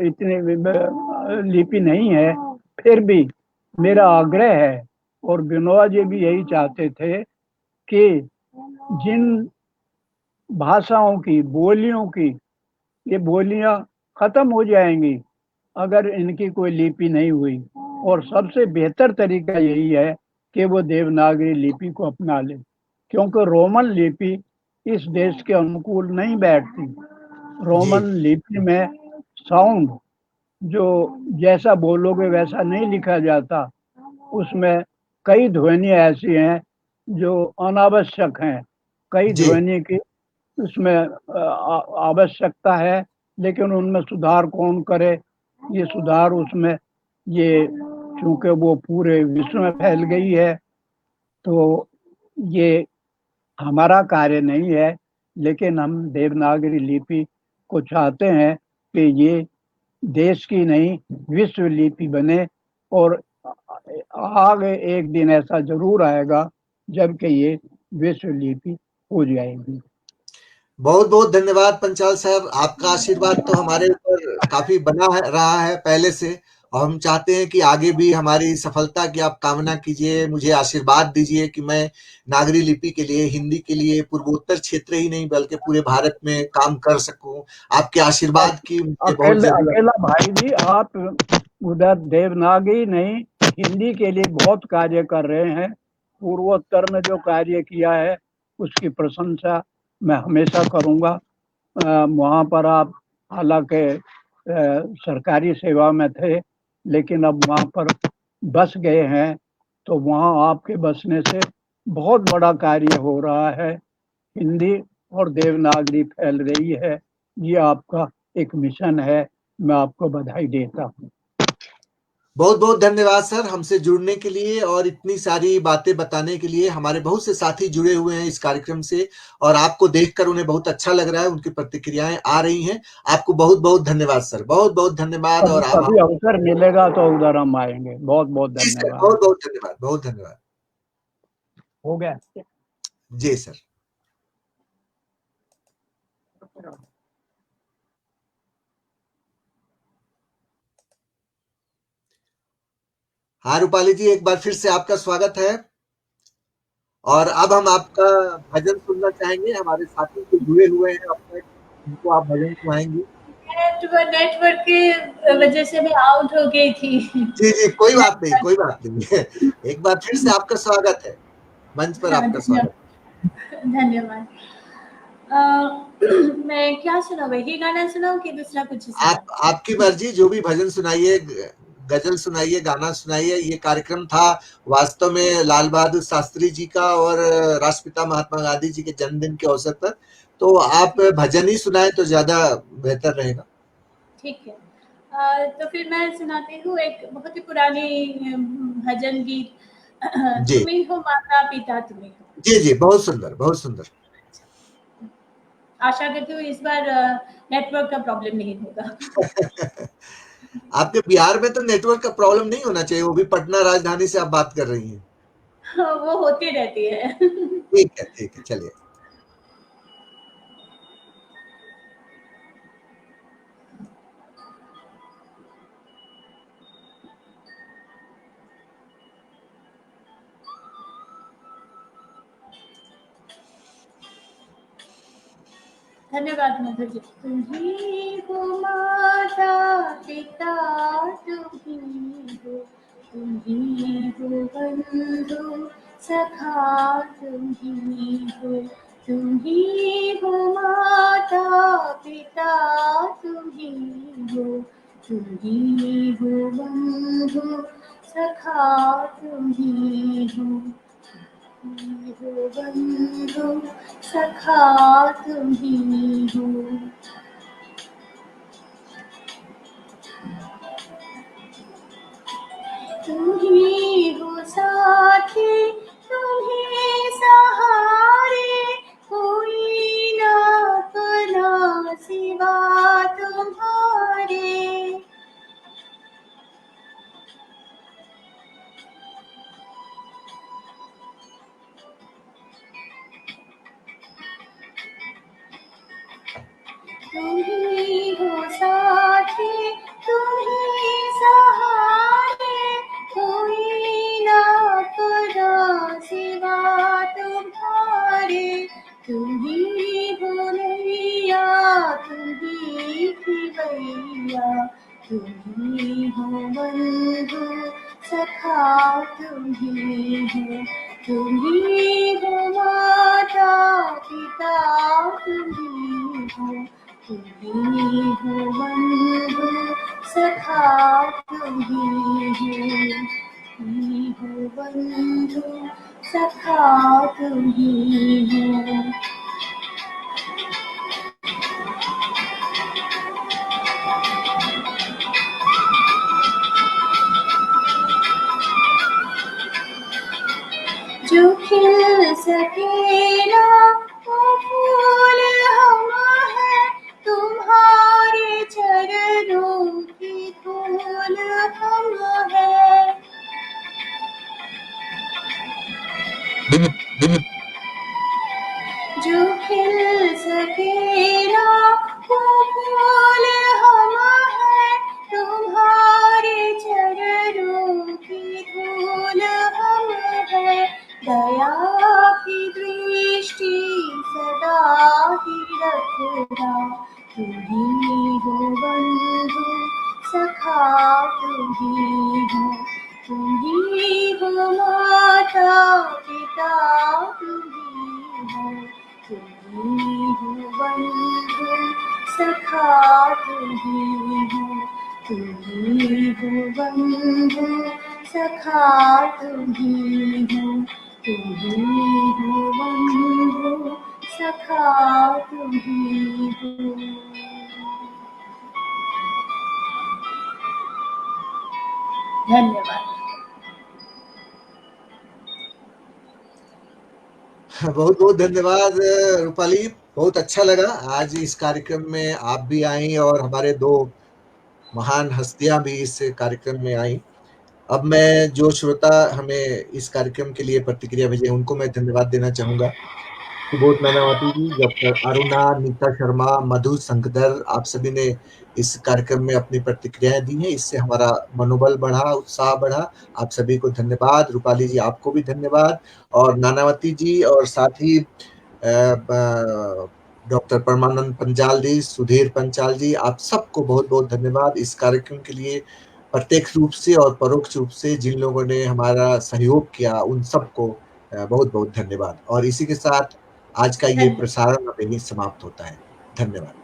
इतनी लिपि नहीं है, फिर भी मेरा आग्रह है और विनोबा जी भी यही चाहते थे कि जिन भाषाओं की, बोलियों की, ये बोलियां खत्म हो जाएंगी अगर इनकी कोई लिपि नहीं हुई। और सबसे बेहतर तरीका यही है कि वो देवनागरी लिपि को अपना ले, क्योंकि रोमन लिपि इस देश के अनुकूल नहीं बैठती। रोमन लिपि में साउंड जो जैसा बोलोगे वैसा नहीं लिखा जाता, उसमें कई ध्वनि ऐसी हैं जो अनावश्यक हैं, कई जी ध्वनि की उसमें आवश्यकता है, लेकिन उनमें सुधार कौन करे? ये सुधार उसमें ये चूंकि वो पूरे विश्व में फैल गई है, तो ये हमारा कार्य नहीं है, लेकिन हम देवनागरी लिपि को चाहते हैं कि ये देश की नहीं विश्व लिपि बने, और आगे एक दिन ऐसा जरूर आएगा जबकि ये विश्व लिपि हो जाएगी। बहुत बहुत धन्यवाद पंचाल साहब, आपका आशीर्वाद तो हमारे ऊपर काफी बना रहा है पहले से, और हम चाहते हैं कि आगे भी हमारी सफलता की आप कामना कीजिए, मुझे आशीर्वाद दीजिए कि मैं नागरी लिपि के लिए, हिंदी के लिए पूर्वोत्तर क्षेत्र ही नहीं बल्कि पूरे भारत में काम कर सकूं। आपके आशीर्वाद की मुझे बहुत जरूरत है। अकेला भाई जी, आप उधर देवनागरी नहीं हिंदी के लिए बहुत कार्य कर रहे हैं। पूर्वोत्तर में जो कार्य किया है उसकी प्रशंसा मैं हमेशा करूंगा। वहाँ पर आप हालांकि सरकारी सेवा में थे, लेकिन अब वहाँ पर बस गए हैं, तो वहाँ आपके बसने से बहुत बड़ा कार्य हो रहा है। हिंदी और देवनागरी फैल रही है, ये आपका एक मिशन है। मैं आपको बधाई देता हूँ। बहुत बहुत धन्यवाद सर, हमसे जुड़ने के लिए और इतनी सारी बातें बताने के लिए। हमारे बहुत से साथी जुड़े हुए हैं इस कार्यक्रम से, और आपको देखकर उन्हें बहुत अच्छा लग रहा है, उनकी प्रतिक्रियाएं आ रही हैं। आपको बहुत बहुत धन्यवाद सर, बहुत बहुत धन्यवाद और आभार। कभी अवसर मिलेगा तो उधर हम आएंगे। बहुत बहुत जी सर, धन्यवाद। बहुत बहुत धन्यवाद, बहुत धन्यवाद। हो गया। जी सर। हाँ रूपाली जी, एक बार फिर से आपका स्वागत है, और अब हम आपका भजन सुनना चाहेंगे। हमारे साथी जो जुड़े हुए हैं अब तक, उनको आप भजन सुनाएंगे। नेटवर्क की वजह से मैं आउट हो गई थी। जी जी, कोई बात नहीं, कोई बात नहीं। एक बार फिर से आपका स्वागत है, मंच पर हाँ, आपका स्वागत। धन्यवाद। मैं क्या सुनाऊँ, वही गाना सुनाऊँ कि दूसरा कुछ सुनाऊँ? आपकी मर्जी, जो भी भजन सुनाइए, गजल सुनाइए, गाना सुनाइए। ये कार्यक्रम था वास्तव में लाल बहादुर शास्त्री जी का और राष्ट्रपिता महात्मा गांधी जी के जन्मदिन के अवसर पर, तो आप भजन ही सुनाएं तो ज्यादा बेहतर रहेगा। ठीक है। तो फिर मैं सुनाती हूँ एक बहुत ही पुरानी भजन गीत, जी तुम ही हो माता पिता तुम ही हो। जी जी, बहुत सुंदर, बहुत सुंदर। आशा करती हूँ इस बार नेटवर्क का प्रॉब्लम नहीं होगा। आपके बिहार में तो नेटवर्क का प्रॉब्लम नहीं होना चाहिए, वो भी पटना राजधानी से आप बात कर रही हैं। वो होती रहती है। ठीक है, चलिए। धन्यवाद मधुर जी। तुम्ही हो माता पिता तुम्ही हो, तुम्ही हो बंधु सखा तुम्ही हो, तुम्ही हो माता पिता तुम्ही हो, तुम्ही हो बंधु सखा तुम्ही हो, हो बंधु सखा तुम्ही हो। तुम्ही हो साथी तुम्ही सहारे, कोई ना अपना सिवा तुम्हारे। तुम्ही हो साथी तुम्ही सहारे, कोई ना अपना सिवा तुम्हारे। तुम्ही हो नैया तुम्ही खिवैया, तुम्ही हो बंधु सखा तुम ही हो, तुम ही हो माता पिता, तुम ही हो, तुम ही हो बंधु सखा, तुम ही हो बंधु सखा, तुम ही हो। जो खिल सके ना वो फूल हम हैं, तुम्हारे चरणों की धूल हम हैं। जो खिल सके ना वो फूल हम हैं, तुम्हारे चरणों की धूल हम हैं। दया की दृष्टि सदा ही रखना, तुम ही हो बंधु सखा, तुम ही हो, तुम ही हो माता पिता, तुम ही हो, तुम ही हो बंधु सखा, तुम ही हो, तुम ही हो बंधु सखा, तुम ही हो, तुम ही हो बंधु सखा, तुम ही हो। धन्यवाद। बहुत बहुत धन्यवाद रूपाली, बहुत अच्छा लगा आज इस कार्यक्रम में आप भी आई और हमारे दो महान हस्तियां भी इस कार्यक्रम में आई। अब मैं जो श्रोता हमें इस कार्यक्रम के लिए प्रतिक्रिया भेजे उनको मैं धन्यवाद देना चाहूंगा। सुबोध नानावती जी, डॉक्टर अरुणा, नीता शर्मा, मधु शंकदर, आप सभी ने इस कार्यक्रम में अपनी प्रतिक्रियाएं दी हैं, इससे हमारा मनोबल बढ़ा, उत्साह बढ़ा। आप सभी को धन्यवाद। रूपाली जी आपको भी धन्यवाद, और नानावती जी और साथ ही डॉक्टर परमानंद पंचाल जी, सुधीर पंचाल जी, आप सबको बहुत बहुत धन्यवाद इस कार्यक्रम के लिए। प्रत्यक्ष रूप से और परोक्ष रूप से जिन लोगों ने हमारा सहयोग किया उन सबको बहुत बहुत धन्यवाद। और इसी के साथ आज का ये प्रसारण अभी समाप्त होता है। धन्यवाद।